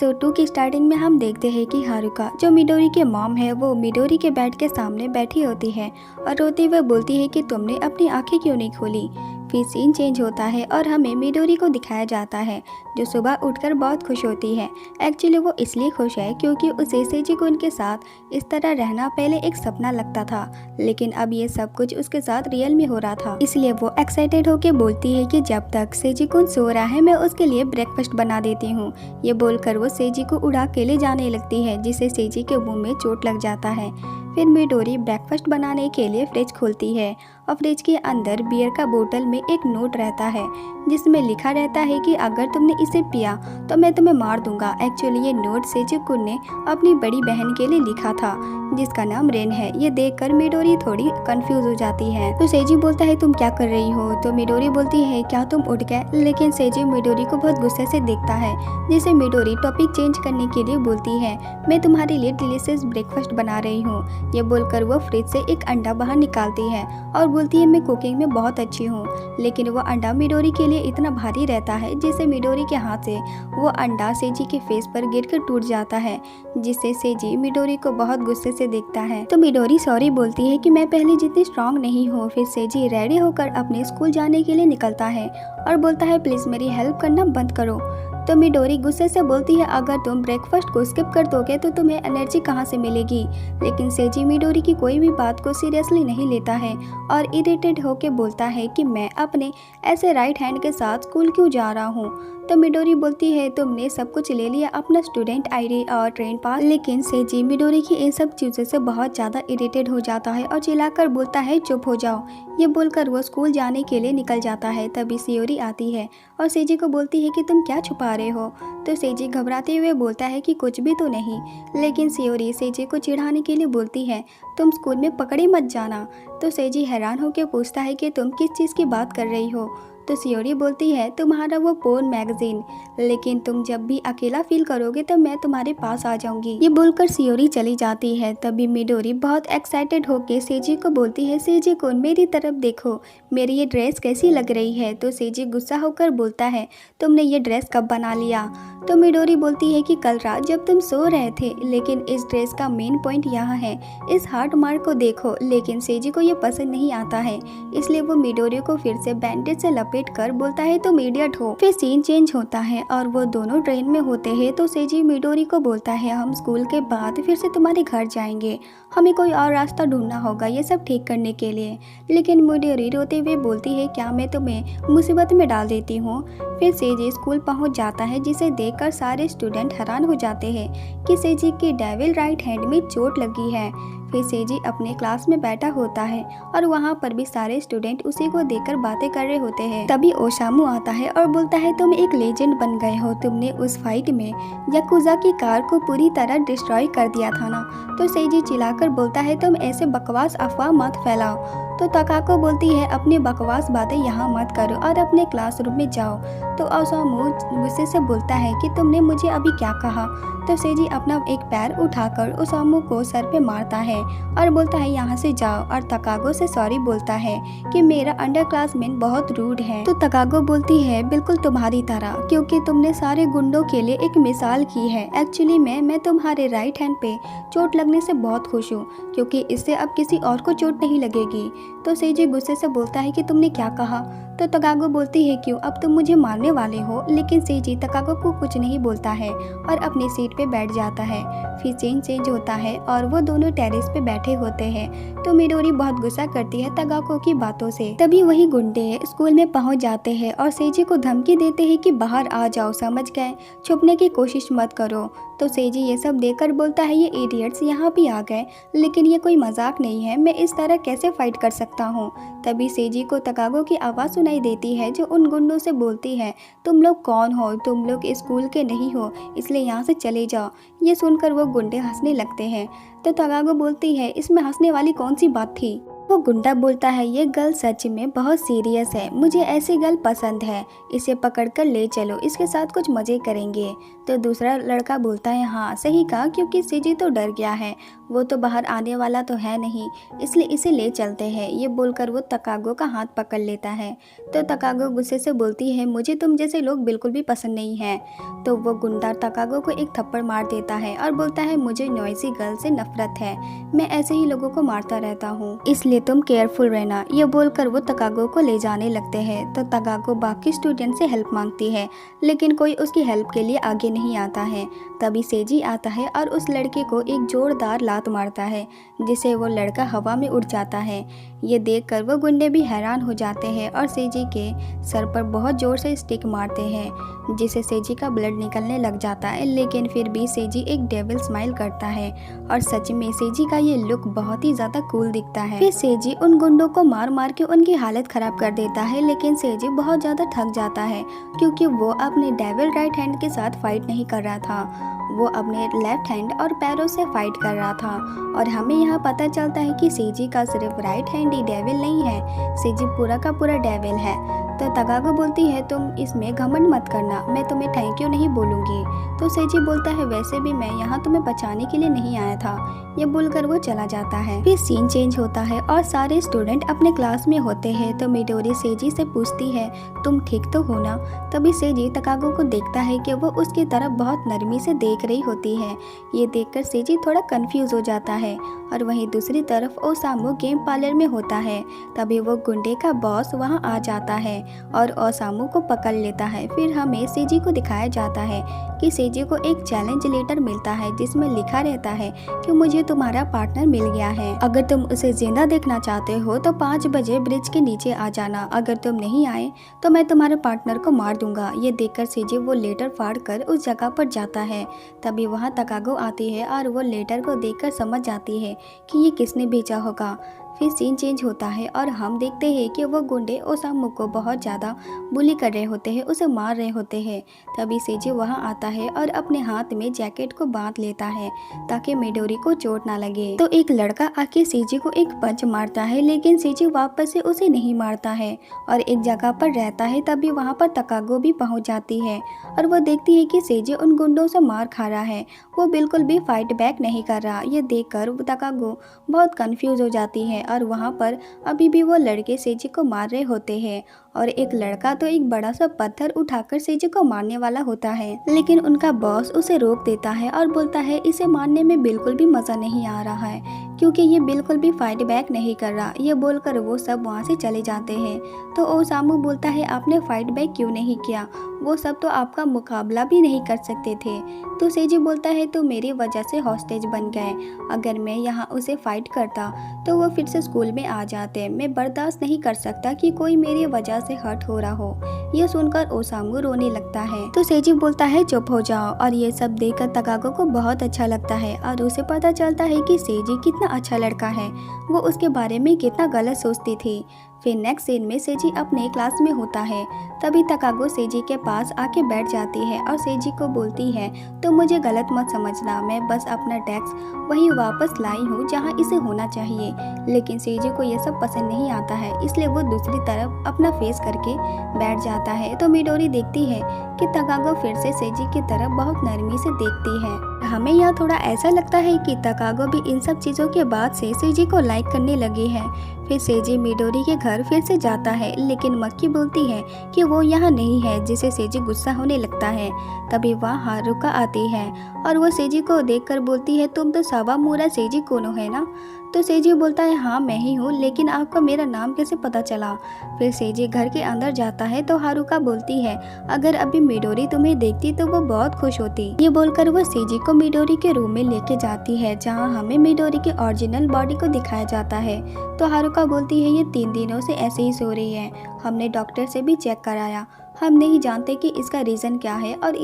Episode 2 की starting में हम देखते हैं कि हारुका जो मिडोरी के मॉम है वो मिडोरी के बेड के सामने बैठी होती है और रोती हुए बोलती है कि तुमने अपनी आंखें क्यों नहीं खोली। फिर सीन चेंज होता है और हमें मिडोरी को दिखाया जाता है जो सुबह उठकर बहुत खुश होती है। एक्चुअली वो इसलिए खुश है क्योंकि उसे सेजीकुन के साथ इस तरह रहना पहले एक सपना लगता था, लेकिन अब ये सब कुछ उसके साथ रियल में हो रहा था। इसलिए वो एक्साइटेड होकर बोलती है कि जब तक सेजीकुन सो रहा है मैं उसके लिए ब्रेकफास्ट बना देती हूँ। ये बोलकर वो सेजी को उड़ा के ले जाने लगती है जिससे सेजी के मुंह में चोट लग जाता है। फिर मिडोरी ब्रेकफास्ट बनाने के लिए फ्रिज खोलती है और फ्रिज के अंदर बियर का बोतल में एक नोट रहता है जिसमें लिखा रहता है कि अगर तुमने इसे पिया तो मैं तुम्हें मार दूंगा। एक्चुअली ये नोट सेजीकुन ने अपनी बड़ी बहन के लिए लिखा था जिसका नाम रेन है। ये देखकर मिडोरी थोड़ी कंफ्यूज हो जाती है। तो सेजी बोलता है तुम क्या कर रही हो, तो मिडोरी बोलती है क्या तुम उठ गए, लेकिन सेजी मिडोरी को बहुत गुस्से से देखता है जिसे मिडोरी टॉपिक चेंज करने के लिए बोलती है मैं तुम्हारे लिए डिलीशियस ब्रेकफास्ट बना रही हूँ। ये बोलकर वो फ्रिज से एक अंडा बाहर निकालती है और बोलती है मैं कुकिंग में बहुत अच्छी हूँ, लेकिन वो अंडा मिडोरी के लिए इतना भारी रहता है जिससे मिडोरी के हाथ से वो अंडा सेजी के फेस पर गिरकर टूट जाता है जिससे सेजी मिडोरी को बहुत गुस्से से देखता है। तो मिडोरी सॉरी बोलती है कि मैं पहले जितनी स्ट्रांग नहीं हूँ। फिर सेजी रेडी होकर अपने स्कूल जाने के लिए निकलता है और बोलता है प्लीज मेरी हेल्प करना बंद करो। तो मिडोरी गुस्से से बोलती है अगर तुम ब्रेकफास्ट को स्किप कर दोगे तो तुम्हें एनर्जी कहाँ से मिलेगी, लेकिन सेजी मिडोरी की कोई भी बात को सीरियसली नहीं लेता है और इरिटेट होकर बोलता है कि मैं अपने ऐसे राइट हैंड के साथ स्कूल क्यों जा रहा हूँ। तो मिडोरी बोलती है तुमने सब कुछ ले लिया, अपना स्टूडेंट आईडी और ट्रेन पास, लेकिन सेजी मिडोरी की इन सब चीज़ों से बहुत ज़्यादा इरिटेट हो जाता है और चिल्लाकर बोलता है चुप हो जाओ। ये बोलकर वो स्कूल जाने के लिए निकल जाता है। तभी सियोरी आती है और सेजी को बोलती है कि तुम क्या छुपा रहे हो। तो सेजी घबराते हुए बोलता है कि कुछ भी तो नहीं, लेकिन सियोरी सेजी को चिढ़ाने के लिए बोलती है तुम स्कूल में पकड़े मत जाना। तो सेजी हैरान होकर पूछता है कि तुम किस चीज़ की बात कर रही हो। तो सियोरी बोलती है तुम्हारा वो पोर्न मैगजीन, लेकिन तुम जब भी अकेला फील करोगे तो मैं तुम्हारे पास आ जाऊंगी। ये बोलकर सियोरी चली जाती है। तभी मिडोरी बहुत एक्साइटेड होकर सेजी को बोलती है सेजी को मेरी तरफ देखो, मेरी ये ड्रेस कैसी लग रही है। तो सेजी गुस्सा होकर बोलता है तुमने ये ड्रेस कब बना लिया। तो मिडोरी बोलती है कि कल रात जब तुम सो रहे थे, लेकिन इस ड्रेस का मेन पॉइंट यहाँ है, इस हार्ट मार्क को देखो। लेकिन सेजी को ये पसंद नहीं आता है, इसलिए वो मिडोरी को फिर से बैंडेज से लपेट कर बोलता है तुम इडियट हो। फिर सीन चेंज होता है और वो दोनों ट्रेन में होते हैं। तो सेजी मिडोरी को बोलता है हम स्कूल के बाद फिर से तुम्हारे घर जाएंगे, हमें कोई और रास्ता ढूंढना होगा ये सब ठीक करने के लिए। लेकिन मिडोरी रोते हुए बोलती है क्या मैं तुम्हें मुसीबत में डाल देती हूँ। फिर सेजी स्कूल पहुँच जाता है जिसे देखकर सारे स्टूडेंट हैरान हो जाते हैं कि सेजी की डेविल राइट हैंड में चोट लगी है। फिर सेजी अपने क्लास में बैठा होता है और वहाँ पर भी सारे स्टूडेंट उसी को देखकर बातें कर रहे होते हैं। तभी ओसामू आता है और बोलता है तुम एक लेजेंड बन गए हो, तुमने उस फाइट में याकुजा की कार को पूरी तरह डिस्ट्रॉय कर दिया था ना। तो सेजी चिल्लाकर बोलता है तुम ऐसे बकवास अफवाह मत फैलाओ। तो तकाको बोलती है अपनी बकवास बातें यहाँ मत करो और अपने क्लासरूम में जाओ। तो ओसामू गुस्से से बोलता है कि तुमने मुझे अभी क्या कहा। तो सेजी अपना एक पैर उठाकर ओसामू को सर पे मारता है और बोलता है यहाँ से जाओ, और तकागो से सॉरी बोलता है कि मेरा अंडर क्लासमेट बहुत रूड है। तो तकागो बोलती है बिल्कुल तुम्हारी तरह, क्योंकि तुमने सारे गुंडों के लिए एक मिसाल की है। एक्चुअली मैं तुम्हारे राइट हैंड पे चोट लगने से बहुत खुश हूँ क्योंकि इससे अब किसी और को चोट नहीं लगेगी। तो सेजी गुस्से से बोलता है कि तुमने क्या कहा। तो तकागो बोलती है क्यों अब तुम मुझे मारने वाले हो। लेकिन सेजी तकागो को कुछ नहीं बोलता है और अपनी सीट पे बैठ जाता है। फिर सीन चेंज होता है और वो दोनों टेरेस पे बैठे होते हैं। तो मिडोरी बहुत गुस्सा करती है तकागो की बातों से। तभी वही गुंडे स्कूल में पहुंच जाते हैं और सेजी को धमकी देते हैं कि बाहर आ जाओ, समझ गए, छुपने की कोशिश मत करो। तो सेजी ये सब देखकर बोलता है ये इडियट्स यहाँ भी आ गए, लेकिन ये कोई मजाक नहीं है, मैं इस तरह कैसे फाइट कर सकता हूँ। तभी सेजी को तकागो की आवाज़ सुनाई देती है जो उन गुंडों से बोलती है तुम लोग कौन हो, तुम लोग स्कूल के नहीं हो, इसलिए यहाँ से चले जाओ। ये सुनकर वो गुंडे हंसने लगते हैं। तो तकागो बोलती है इसमें हंसने वाली कौन सी बात थी। वो गुंडा बोलता है ये गर्ल सच में बहुत सीरियस है, मुझे ऐसी गर्ल पसंद है, इसे पकड़कर ले चलो, इसके साथ कुछ मजे करेंगे। तो दूसरा लड़का बोलता है हाँ सही कहा, क्योंकि सेजी तो डर गया है, वो तो बाहर आने वाला तो है नहीं, इसलिए इसे ले चलते हैं। ये बोलकर वो तकागो का हाथ पकड़ लेता है। तो तकागो गुस्से से बोलती है मुझे तुम जैसे लोग बिल्कुल भी पसंद नहीं हैं। तो वो गुंडा तकागो को एक थप्पड़ मार देता है और बोलता है मुझे नॉइसी गर्ल से नफरत है, मैं ऐसे ही लोगों को मारता रहता हूँ, इसलिए तुम केयरफुल रहना। ये बोलकर वो तकागो को ले जाने लगते हैं। तो तकागो बाकी स्टूडेंट से हेल्प मांगती है, लेकिन कोई उसकी हेल्प के लिए आगे नहीं आता है। तभी सेजी आता है और उस लड़के को एक जोरदार लात मारता है, जिससे वो लड़का हवा में उड़ जाता है। ये देखकर वो गुंडे भी हैरान हो जाते हैं और सेजी के सर पर बहुत जोर से स्टिक मारते हैं, जिससे सेजी का ब्लड निकलने लग जाता है। लेकिन फिर भी सेजी एक डेविल स्माइल करता है और सच में सेजी का ये लुक बहुत ही ज्यादा कूल दिखता है। फिर सेजी उन गुंडों को मार मार के उनकी हालत खराब कर देता है, लेकिन सेजी बहुत ज्यादा थक जाता है, क्योंकि वो अपने डेविल राइट हैंड के साथ फाइट नहीं कर रहा था, वो अपने लेफ्ट हैंड और पैरों से फाइट कर रहा था। और हमें यहाँ पता चलता है कि सेजी का सिर्फ राइट हैंड ही डेविल नहीं है, सेजी पूरा का पूरा डेविल है। तो तकागो बोलती है तुम इसमें घमंड मत करना, मैं तुम्हें थैंक यू नहीं बोलूँगी। तो सेजी बोलता है वैसे भी मैं यहाँ तुम्हें बचाने के लिए नहीं आया था। ये बोलकर वो चला जाता है। फिर सीन चेंज होता है और सारे स्टूडेंट अपने क्लास में होते हैं। तो मिडोरी सेजी से पूछती है तुम ठीक तो हो ना। तभी सेजी तकागो को देखता है कि वो उसकी तरफ बहुत नरमी से देख रही होती है। ये देखकर सेजी थोड़ा कंफ्यूज हो जाता है। और वहीं दूसरी तरफ ओसामू गेम पार्लर में होता है। तभी वो गुंडे का बॉस वहाँ आ जाता है और ओसामू को पकड़ लेता है। फिर हमें सेजी को दिखाया जाता है कि सेजी को एक चैलेंज लेटर मिलता है, जिसमें लिखा रहता है कि मुझे तुम्हारा पार्टनर मिल गया है, अगर तुम उसे जिंदा देखना चाहते हो तो 5 बजे ब्रिज के नीचे आ जाना, अगर तुम नहीं आए तो मैं तुम्हारे पार्टनर को मार दूंगा। ये देखकर सेजी वो लेटर फाड़ कर उस जगह पर जाता है। तभी वहाँ तकागो आती है और वो लेटर को देखकर समझ जाती है कि ये किसने भेजा होगा। फिर सीन चेंज होता है और हम देखते हैं कि वो गुंडे ओसामू को बहुत ज़्यादा बुली कर रहे होते हैं, उसे मार रहे होते हैं। तभी सेजी वहाँ आता है और अपने हाथ में जैकेट को बांध लेता है ताकि मिडोरी को चोट ना लगे। तो एक लड़का आके सेजी को एक पंच मारता है, लेकिन सेजी वापस से उसे नहीं मारता है और एक जगह पर रहता है। तभी वहाँ पर तकागो भी पहुँच जाती है और वो देखती है कि सेजी उन गुंडों से मार खा रहा है, वो बिल्कुल भी फाइट बैक नहीं कर रहा। ये देखकर तकागो बहुत कंफ्यूज हो जाती है और वहाँ पर अभी भी वो लड़के सेजी को मार रहे होते हैं और एक लड़का तो एक बड़ा सा पत्थर उठाकर सेजी को मारने वाला होता है, लेकिन उनका बॉस उसे रोक देता है और बोलता है इसे मारने में बिल्कुल भी मजा नहीं आ रहा है, क्योंकि ये बिल्कुल भी फाइट बैक नहीं कर रहा। ये बोलकर वो सब वहाँ से चले जाते हैं। तो ओसामू बोलता है आपने फाइट बैक क्यों नहीं किया, वो सब तो आपका मुकाबला भी नहीं कर सकते थे। तो सेजी बोलता है तो मेरी वजह से हॉस्टेज बन गए, अगर मैं यहाँ उसे फाइट करता तो वो फिर से स्कूल में आ जाते, मैं बर्दाश्त नहीं कर सकता कि कोई मेरी वजह से हर्ट हो रहा हो। ये सुनकर ओसामू रोने लगता है। तो सेजी बोलता है चुप हो जाओ। और ये सब देखकर तकागो को बहुत अच्छा लगता है और उसे पता चलता है कि सेजी कितना अच्छा लड़का है, वो उसके बारे में कितना गलत सोचती थी। फिर नेक्स्ट सीन में सेजी अपने क्लास में होता है। तभी तकागो सेजी के पास आके बैठ जाती है और सेजी को बोलती है तो मुझे गलत मत समझना, मैं बस अपना डेस्क वहीं वापस लाई हूँ जहाँ इसे होना चाहिए। लेकिन सेजी को ये सब पसंद नहीं आता है, इसलिए वो दूसरी तरफ अपना फेस करके बैठ जाता है। तो मिडोरी देखती है कि तकागो फिर से सेजी की तरफ बहुत नरमी से देखती है। हमें यहाँ थोड़ा ऐसा लगता है कि तकागो भी इन सब चीज़ों के बाद से सेजी को लाइक करने लगी है। फिर सेजी मिडोरी के घर फिर से जाता है, लेकिन मक्की बोलती है कि वो यहाँ नहीं है, जिसे सेजी गुस्सा होने लगता है। तभी वहाँ हारुका आती है और वो सेजी को देखकर बोलती है तुम तो सावामुरा सेजी कोनो है ना। तो सेजी बोलता है हाँ मैं ही हूँ, लेकिन आपको मेरा नाम कैसे पता चला। फिर सेजी घर के अंदर जाता है तो हारुका बोलती है अगर अभी मिडोरी तुम्हें देखती तो वो बहुत खुश होती। ये बोलकर वो सेजी को मिडोरी के रूम में लेके जाती है, जहाँ हमें मिडोरी के ओरिजिनल बॉडी को दिखाया जाता है। तो हारुका बोलती है ये 3 दिनों से ऐसे ही सो रही है, हमने डॉक्टर से भी चेक कराया, हम नहीं जानते कि इसका रीज़न क्या है और